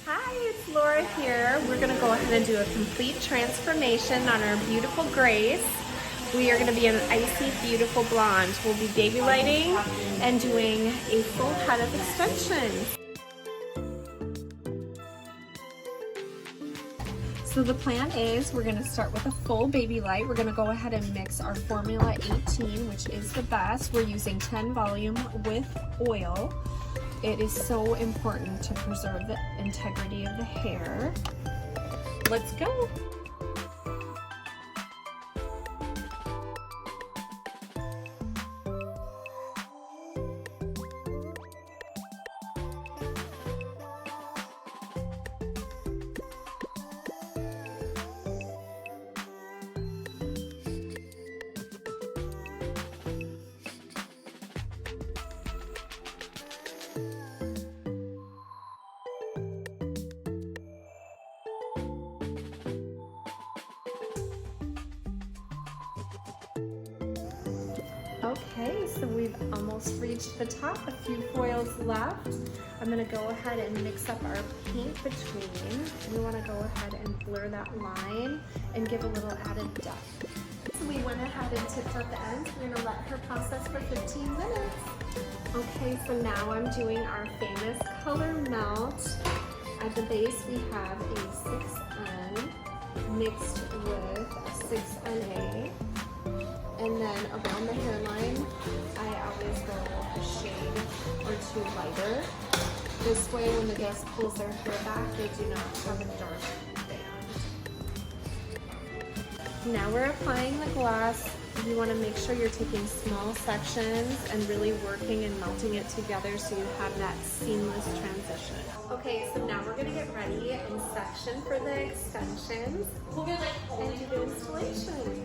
Hi, it's Laura here. We're going to go ahead and do a complete transformation on our beautiful Grace. We are going to be an icy, beautiful blonde. We'll be baby lighting and doing a full head of extensions. So the plan is we're going to start with a full baby light. We're going to go ahead and mix our Formula 18, which is the best. We're using 10 volume with oil. It is so important to preserve the integrity of the hair. Let's go. Okay, so we've almost reached the top, a few foils left. I'm gonna go ahead and mix up our paint between. We wanna go ahead and blur that line and give a little added depth. So we went ahead and tipped at the end. We're gonna let her process for 15 minutes. Okay, so now I'm doing our famous color melt. At the base we have a 6N mixed with a 6NA. And then around the hairline, I always go a shade or two lighter. This way, when the guest pulls their hair back, they do not have a dark band. Now we're applying the gloss. You want to make sure you're taking small sections and really working and melting it together so you have that seamless transition. Okay, so now we're going to get ready and section for the extensions and do the installation.